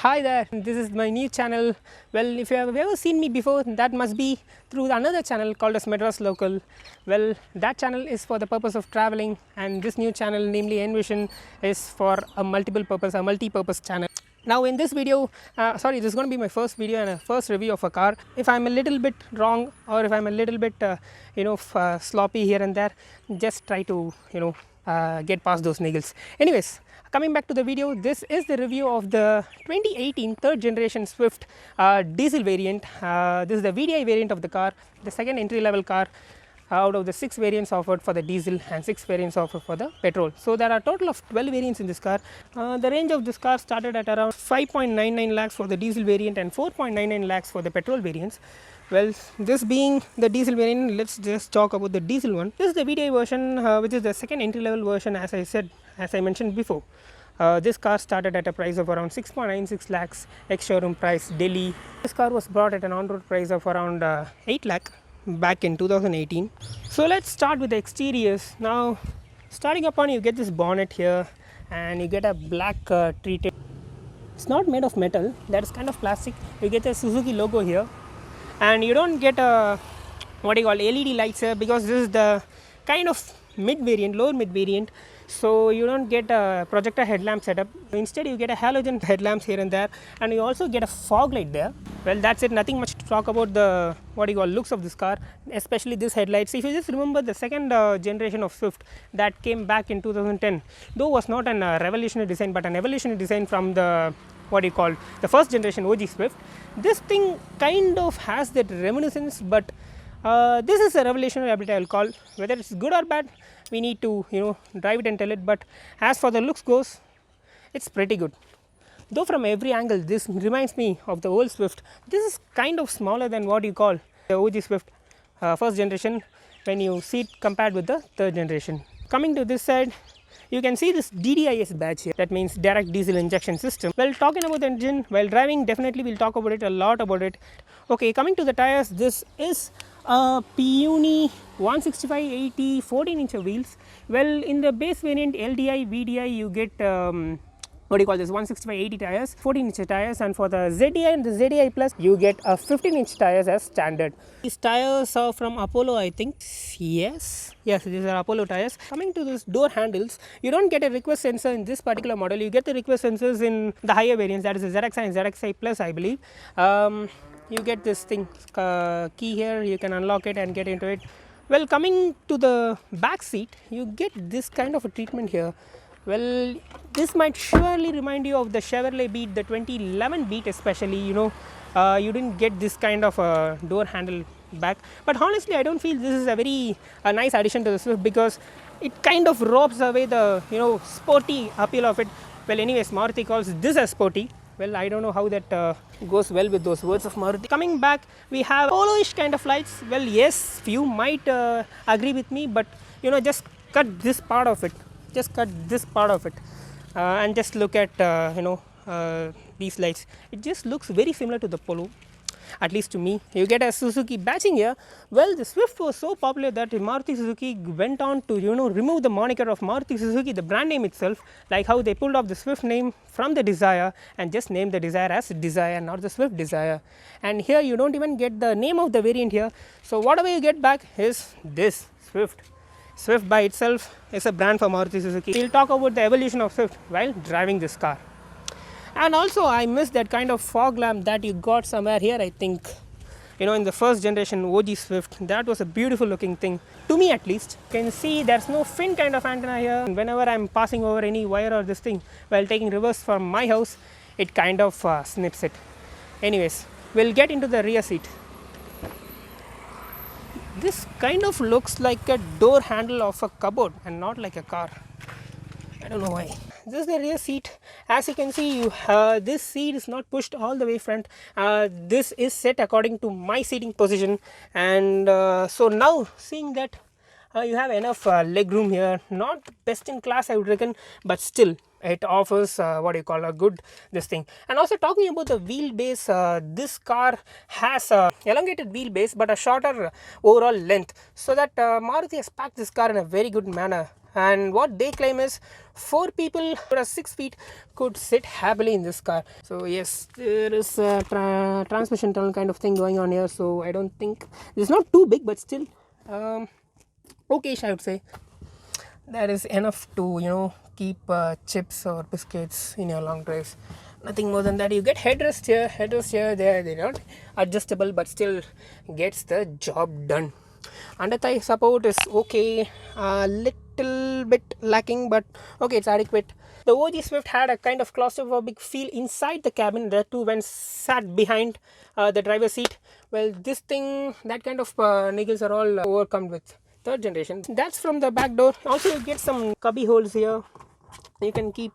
Hi there, this is my new channel. Well, if you have ever seen me before, that must be through another channel called as Madras Local. Well, that channel is for the purpose of traveling, and this new channel, namely ENVISION, is for a multi-purpose channel. Now in this video, this is going to be my first video and a first review of a car. If I am a little bit wrong or if I am a little bit sloppy here and there, just try to get past those niggles. Anyways, coming back to the video, this is the review of the 2018 third generation Swift diesel variant. This is the VDI variant of the car, the second entry level car out of the 6 variants offered for the diesel and 6 variants offered for the petrol. So there are a total of 12 variants in this car. The range of this car started at around 5.99 lakhs for the diesel variant and 4.99 lakhs for the petrol variants. Well, this being the diesel variant, let's just talk about the diesel one. This is the VDI version, which is the second entry level version, as I mentioned before. This car started at a price of around 6.96 lakhs ex-showroom price Delhi. This car was brought at an on-road price of around 8 lakh back in 2018. So let's start with the exteriors. Now starting upon, you get this bonnet here and you get a black treated. It's not made of metal, that is kind of plastic. You get a Suzuki logo here and you don't get a LED lights here because this is the kind of mid variant, lower mid variant. So you don't get a projector headlamp setup. Instead you get a halogen headlamps here and there, and you also get a fog light there. Well, that's it, nothing much to talk about the looks of this car, especially this headlights. If you just remember the second generation of Swift that came back in 2010, though was not an revolutionary design but an evolutionary design from the the first generation OG Swift. This thing kind of has that reminiscence, but this is a revolutionary ability, I will call. Whether it's good or bad, we need to drive it and tell it. But as for the looks goes, it's pretty good. Though from every angle, this reminds me of the old Swift. This is kind of smaller than what you call the OG Swift first generation when you see it compared with the third generation. Coming to this side, you can see this DDIS badge here. That means direct diesel injection system. Well, talking about the engine while driving, definitely we'll talk about it a lot about it. Okay, coming to the tires, this is a Piuni 165/80 14-inch wheels. Well, in the base variant LDI VDI you get 165/80 tires, 14-inch tires, and for the ZDI and the ZDI Plus you get a 15-inch tires as standard. These tires are from Apollo, I think. Yes, these are Apollo tires. Coming to this door handles, you don't get a request sensor in this particular model. You get the request sensors in the higher variants, that is the ZXi and ZXi Plus, I believe. You get this thing key here, you can unlock it and get into it. Well, coming to the back seat, you get this kind of a treatment here. Well, this might surely remind you of the Chevrolet Beat, the 2011 Beat especially. You didn't get this kind of a door handle back, but honestly I don't feel this is a very nice addition to the Swift because it kind of robs away the sporty appeal of it. Well, anyways, Maruti calls this as sporty. Well, I don't know how that goes well with those words of Maruti. Coming back, we have polo-ish kind of lights. Well, yes, few might agree with me, but just cut this part of it. And just look at these lights. It just looks very similar to the Polo, at least to me. You get a Suzuki badging here. Well, the Swift was so popular that Maruti Suzuki went on to remove the moniker of Maruti Suzuki, the brand name itself, like how they pulled off the Swift name from the Desire and just named the Desire as Desire, not the Swift Desire. And here you don't even get the name of the variant here. So whatever you get back is this Swift. Swift by itself is a brand for Maruti Suzuki. We'll talk about the evolution of Swift while driving this car. And also I miss that kind of fog lamp that you got somewhere here, I think. In the first generation OG Swift, that was a beautiful looking thing, to me at least. You can see there's no fin kind of antenna here. And whenever I'm passing over any wire or this thing while taking reverse from my house, it kind of snips it. Anyways, we'll get into the rear seat. This kind of looks like a door handle of a cupboard and not like a car. I don't know why. This is the rear seat. As you can see, this seat is not pushed all the way front. This is set according to my seating position, and so now seeing that you have enough leg room here, not best in class I would reckon, but still it offers a good this thing. And also talking about the wheelbase, this car has a elongated wheelbase but a shorter overall length, so that Maruti has packed this car in a very good manner. and what they claim is 4 people or 6 feet could sit happily in this car. So yes, there is a transmission tunnel kind of thing going on here, so I don't think it's not too big, but still okay, I would say that is enough to keep chips or biscuits in your long drives. Nothing more than that. You get headrest here, they're not adjustable, but still gets the job done. Under thigh support is okay, a little bit lacking, but okay, it's adequate. The OG Swift had a kind of claustrophobic feel inside the cabin. There too when sat behind the driver's seat. Well, this thing, that kind of niggles are all overcome with third generation. That's from the back door. Also you get some cubby holes here. You can keep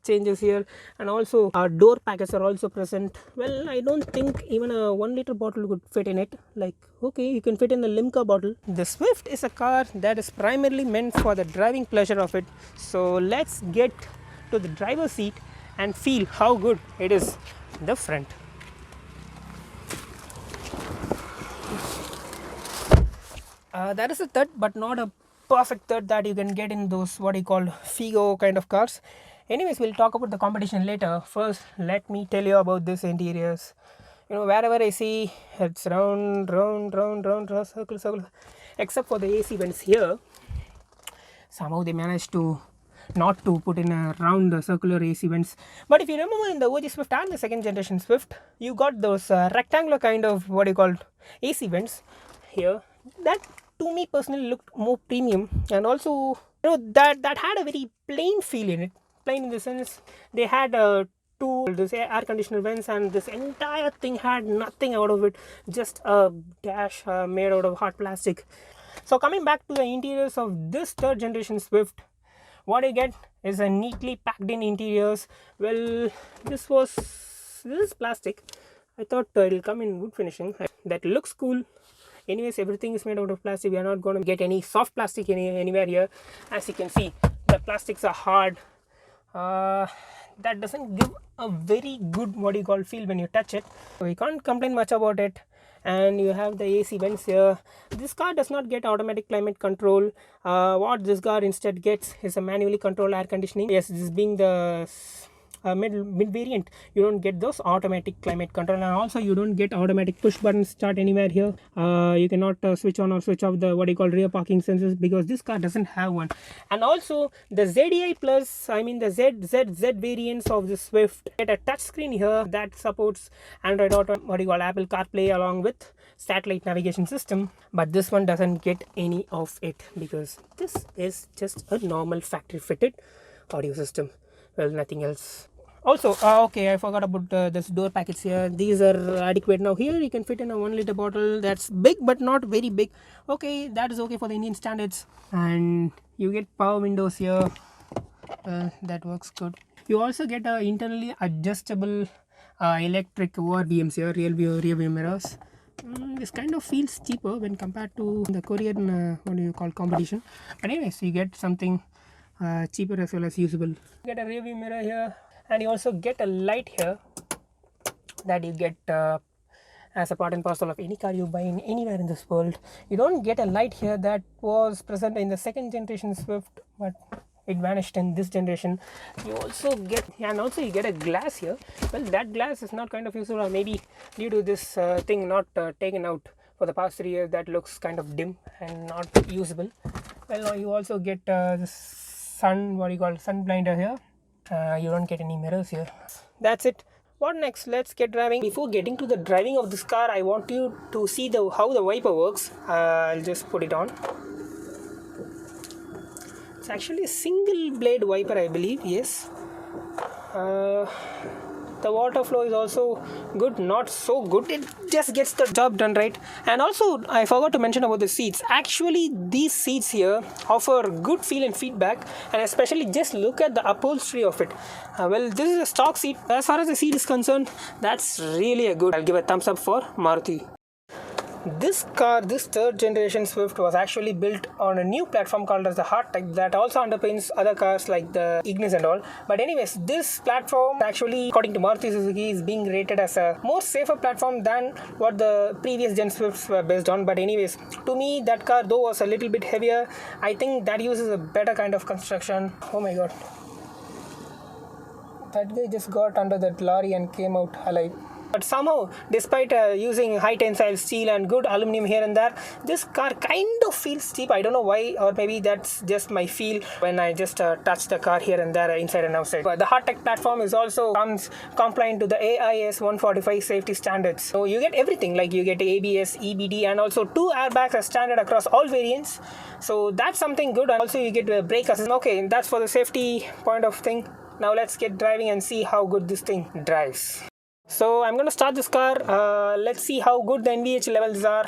changes here, and also door packets are also present. Well, I don't think even a 1 liter bottle could fit in it. Like, okay, you can fit in the Limca bottle. The Swift is a car that is primarily meant for the driving pleasure of it. So let's get to the driver's seat and feel how good it is in the front. That is a third, but not a perfect third that you can get in those what you call Figo kind of cars. Anyways, we'll talk about the competition later. First, let me tell you about this interiors. Wherever I see, it's round, circle, except for the AC vents here. Somehow they managed to not to put in a round circular AC vents. But if you remember in the OG Swift and the second generation Swift, you got those rectangular kind of what you call AC vents here. That to me personally looked more premium, and also that had a very plain feel in it. Plain in the sense they had this air conditioner vents, and this entire thing had nothing out of it, just a dash made out of hard plastic. So coming back to the interiors of this third generation Swift, what you get is a neatly packed in interiors. Well, this is plastic. I thought it'll come in wood finishing. That looks cool. Anyways, everything is made out of plastic. We are not going to get any soft plastic anywhere here. As you can see, the plastics are hard. That doesn't give a very good feel when you touch it. So we can't complain much about it. And you have the AC vents here. This car does not get automatic climate control. What this car instead gets is a manually controlled air conditioning. Yes, this being the mid variant, you don't get those automatic climate control, and also you don't get automatic push button start anywhere here. You cannot switch on or switch off the rear parking sensors, because this car doesn't have one. And also the ZDI plus, the Z variants of the Swift get a touch screen here that supports Android Auto, Apple CarPlay along with satellite navigation system, but this one doesn't get any of it because this is just a normal factory fitted audio system. Well, nothing else. Also, okay, I forgot about this door packets here. These are adequate. Now here you can fit in a 1 liter bottle. That's big but not very big. Okay, that is okay for the Indian standards. And you get power windows here. That works good. You also get internally adjustable electric ORVMs here, rear view mirrors. This kind of feels cheaper when compared to the Korean competition. But anyways, you get something cheaper as well as usable. You get a rear view mirror here, and you also get a light here that you get as a part and parcel of any car you buy in anywhere in this world. You don't get a light here that was present in the second generation Swift, but it vanished in this generation. You also get, and also you get a glass here. Well, that glass is not kind of useful, or maybe due to this thing not taken out for the past 3 years, that looks kind of dim and not usable. Well, now you also get this sun blinder here. You don't get any mirrors here. That's it. What next? Let's get driving. Before getting to the driving of this car, I want you to see how the wiper works. I'll just put it on. It's actually a single blade wiper, I believe. Yes. The water flow is also good, not so good. It just gets the job done right. And also, I forgot to mention about the seats. Actually, these seats here offer good feel and feedback, and especially just look at the upholstery of it. Well, this is a stock seat. As far as the seat is concerned, that's really a good. I'll give a thumbs up for Maruti. This car, this third generation Swift, was actually built on a new platform called as the Hardtech that also underpins other cars like the Ignis and all. But anyways, this platform actually, according to Maruti Suzuki, is being rated as a more safer platform than what the previous gen Swifts were based on. But anyways, to me that car though was a little bit heavier. I think that uses a better kind of construction. Oh my god. That guy just got under that lorry and came out alive. But somehow, despite using high tensile steel and good aluminum here and there, this car kind of feels cheap. I don't know why, or maybe that's just my feel when I just touch the car here and there inside and outside. But the Hardtech platform is also compliant to the AIS 145 safety standards. So you get everything, like you get ABS, EBD, and also 2 airbags as standard across all variants. So that's something good. And also you get a brake assist. Okay, that's for the safety point of thing. Now let's get driving and see how good this thing drives. So I'm going to start this car. Let's see how good the NVH levels are.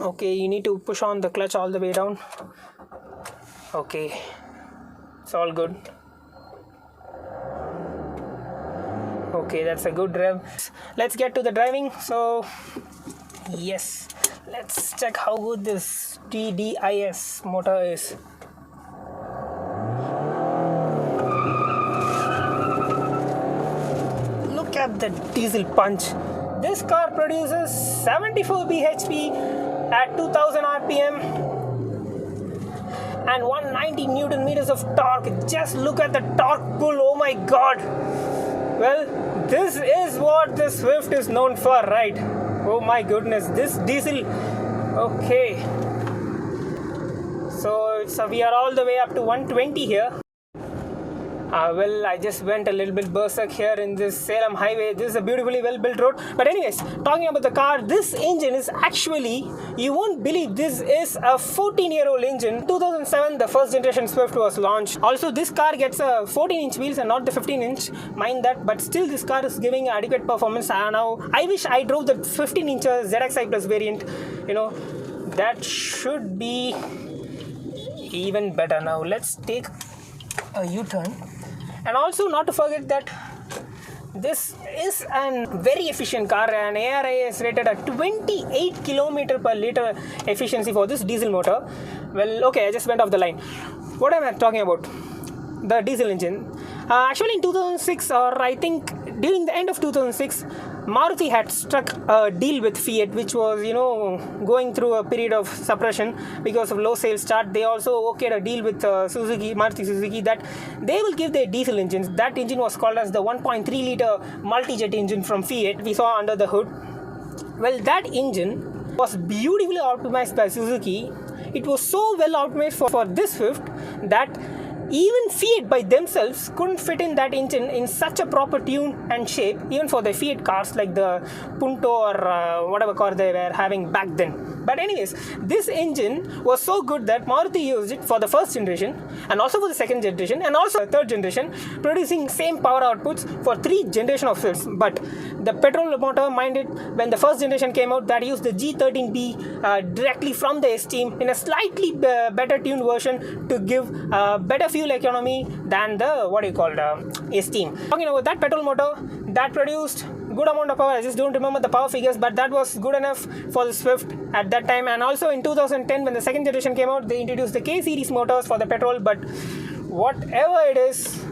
Okay, you need to push on the clutch all the way down. Okay, it's all good. Okay, that's a good rev. Let's get to the driving. So yes, let's check how good this TDIS motor is. At the diesel punch. This car produces 74 bhp at 2000 rpm and 190 newton meters of torque. Just look at the torque pull. Oh my god. Well, this is what the Swift is known for, right? Oh my goodness, this diesel. Okay, so we are all the way up to 120 here. Well, I just went a little bit berserk here in this Salem highway. This is a beautifully well built road. But anyways, talking about the car, this engine is actually, you won't believe, this is a 14-year-old engine. 2007, the first generation Swift was launched. Also, this car gets a 14-inch wheels and not the 15-inch, mind that. But still, this car is giving adequate performance. Now, I wish I drove the 15-inch ZXi Plus variant. You know, that should be even better. Now, let's take a U-turn. And also not to forget that this is a very efficient car, and ARI is rated at 28 km per liter efficiency for this diesel motor. Well, okay, I just went off the line. What am I talking about? The diesel engine. Actually in 2006, or I think during the end of 2006, Maruti had struck a deal with Fiat, which was, going through a period of suppression because of low sales start. They also okayed a deal with Maruti Suzuki, that they will give their diesel engines. That engine was called as the 1.3 liter multi-jet engine from Fiat. We saw under the hood. Well, that engine was beautifully optimized by Suzuki. It was so well optimized for this Swift that even Fiat by themselves couldn't fit in that engine in such a proper tune and shape, even for the Fiat cars like the Punto or whatever car they were having back then. But anyways, this engine was so good that Maruti used it for the first generation and also for the second generation and also the third generation, producing same power outputs for 3 generations of Swifts. But the petrol motor, mind it, when the first generation came out, that used the G13B directly from the S-Team in a slightly better tuned version to give better fuel economy than the S-Team. Talking about that petrol motor, that produced good amount of power. I just don't remember the power figures, but that was good enough for the Swift at that time. And also in 2010, when the second generation came out, they introduced the K-series motors for the petrol. But whatever it is,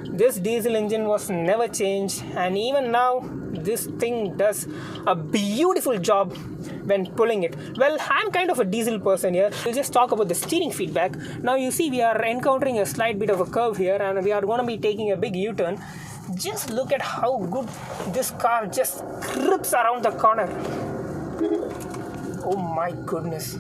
this diesel engine was never changed, and even now this thing does a beautiful job when pulling it. Well, I'm kind of a diesel person here. We'll just talk about the steering feedback. Now you see we are encountering a slight bit of a curve here, and we are going to be taking a big U-turn. Just look at how good this car just grips around the corner. Oh my goodness.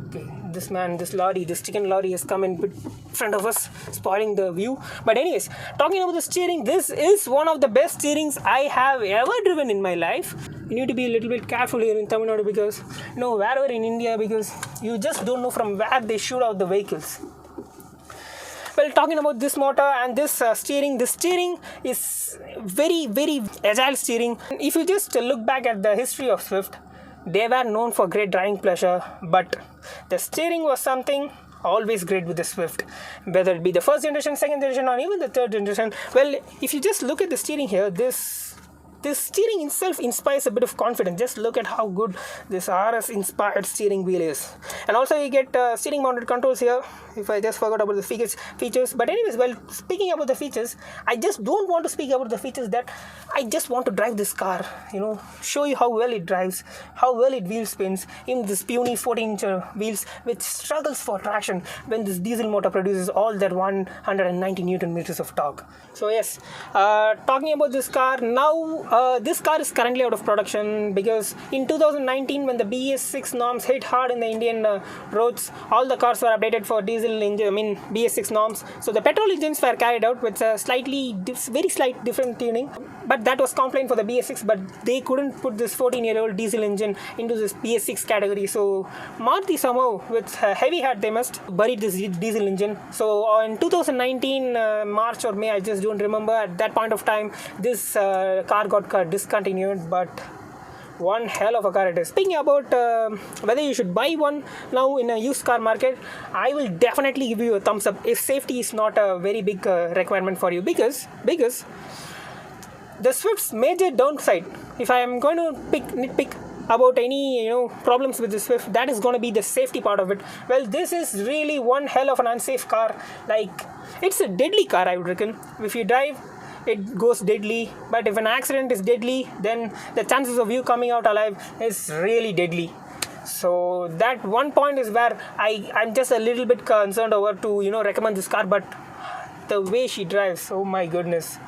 Okay, this chicken lorry has come in front of us, spoiling the view. But anyways, talking about the steering, this is one of the best steerings I have ever driven in my life. You need to be a little bit careful here in Tamil Nadu because, wherever in India, because you just don't know from where they shoot out the vehicles. Well, talking about this motor and this steering, the steering is very, very agile steering. If you just look back at the history of Swift, they were known for great driving pleasure, but the steering was something always great with the Swift, whether it be the first generation, second generation, or even the third generation. Well, if you just look at the steering here, this this steering itself inspires a bit of confidence. Just look at how good this RS inspired steering wheel is. And also you get steering mounted controls here. If I just forgot about the features. But anyways, well, speaking about the features, I just don't want to speak about the features, that I just want to drive this car, show you how well it drives, how well it wheel spins in this puny 14-inch wheels, which struggles for traction when this diesel motor produces all that 190 Newton meters of torque. So yes, talking about this car now, this car is currently out of production because in 2019, when the BS6 norms hit hard in the Indian roads, all the cars were updated for diesel engine, BS6 norms. So the petrol engines were carried out with a very slight different tuning, but that was complained for the BS6, but they couldn't put this 14-year-old diesel engine into this BS6 category. So Maruti somehow, with a heavy heart, they must buried this diesel engine. So in 2019 March or May, I just don't remember, at that point of time, this car got discontinued, but one hell of a car it is. Speaking about whether you should buy one now in a used car market, I will definitely give you a thumbs up if safety is not a very big requirement for you, because the Swift's major downside, if I am going to nitpick about any problems with the Swift, that is going to be the safety part of it. Well, this is really one hell of an unsafe car. Like, it's a deadly car, I would reckon. If you drive, it goes deadly, but if an accident is deadly, then the chances of you coming out alive is really deadly. So that one point is where I'm just a little bit concerned over to recommend this car. But the way she drives, oh my goodness,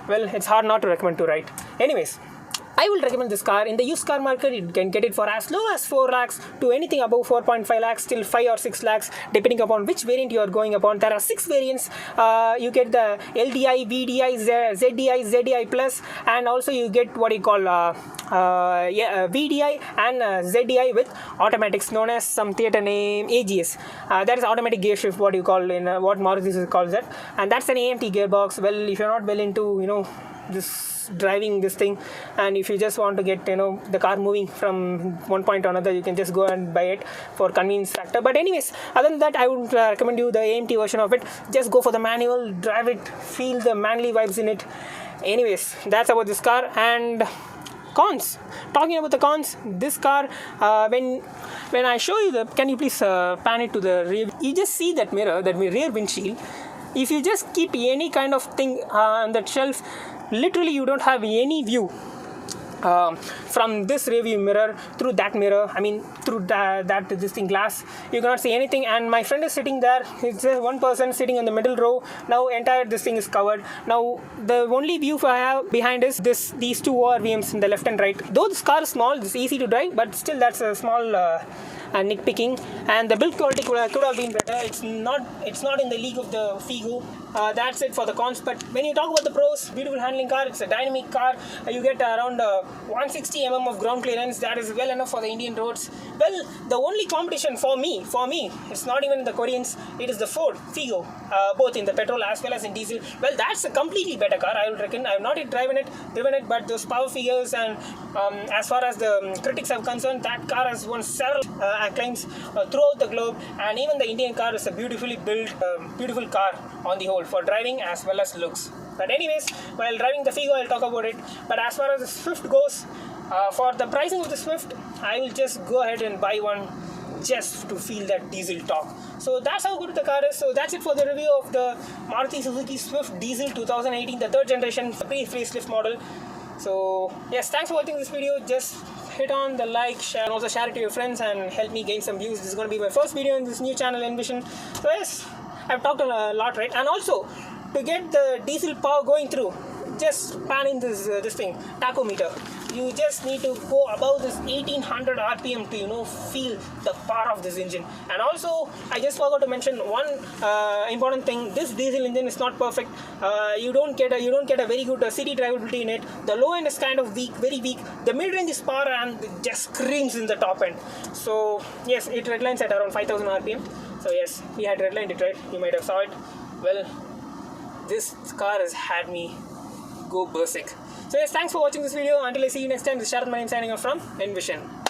well, it's hard not to recommend to, right? Anyways, I will recommend this car. In the used car market, you can get it for as low as 4 lakhs to anything above 4.5 lakhs till 5 or 6 lakhs, depending upon which variant you are going upon. There are 6 variants. You get the LDI, VDI, ZDI, ZDI Plus, and also you get what you call VDI and ZDI with automatics, known as some theatre name AGS. That is automatic gear shift, what you call in what Maruti calls that, and that's an AMT gearbox. Well, if you're not well into driving this thing, and if you just want to get the car moving from one point to another, you can just go and buy it for convenience factor. But anyways, other than that, I would recommend you the AMT version of it. Just go for the manual, drive it, feel the manly vibes in it. Anyways, that's about this car. And cons, talking about the cons, this car, when I show you can you please pan it to the rear, you just see that mirror, that rear windshield. If you just keep any kind of thing on that shelf, literally you don't have any view from this rear view mirror through that mirror. Through this thing glass, you cannot see anything. And my friend is sitting there. It's just one person sitting in the middle row. Now entire this thing is covered. Now the only view I have behind is these two ORVMs in the left and right. Though this car is small, it's easy to drive, but still that's a small nitpicking. And the build quality could have been better. It's not in the league of the Figo. That's it for the cons. But when you talk about the pros, beautiful handling car, it's a dynamic car. You get around 160 mm of ground clearance. That is well enough for the Indian roads. Well, the only competition for me, it's not even the Koreans, it is the Ford Figo, both in the petrol as well as in diesel. Well, that's a completely better car, I would reckon. I have not yet driven it, but those power figures and as far as the critics are concerned, that car has won several acclaims throughout the globe. And even the Indian car is a beautifully built, beautiful car on the whole, for driving as well as looks. But anyways, while driving the Figo, I'll talk about it. But as far as the Swift goes, for the pricing of the Swift, I will just go ahead and buy one just to feel that diesel torque. So that's how good the car is. So that's it for the review of the Maruti Suzuki Swift Diesel 2018, the 3rd generation pre-facelift model. So yes, thanks for watching this video. Just hit on the like, share, and also share it to your friends and help me gain some views. This is going to be my first video in this new channel, ENVISION. So yes, I've talked a lot, right? And also, to get the diesel power going through, just pan in this thing, tachometer. You just need to go above this 1800 RPM to feel the power of this engine. And also, I just forgot to mention one important thing. This diesel engine is not perfect. You don't get a very good city drivability in it. The low end is kind of weak, very weak. The mid range is power and it just screams in the top end. So yes, it redlines at around 5000 RPM. So yes, we had redlined it, right? You might have saw it. Well, this car has had me go berserk. So yes, thanks for watching this video. Until I see you next time, this is Sharat Manim signing off from ENVISION.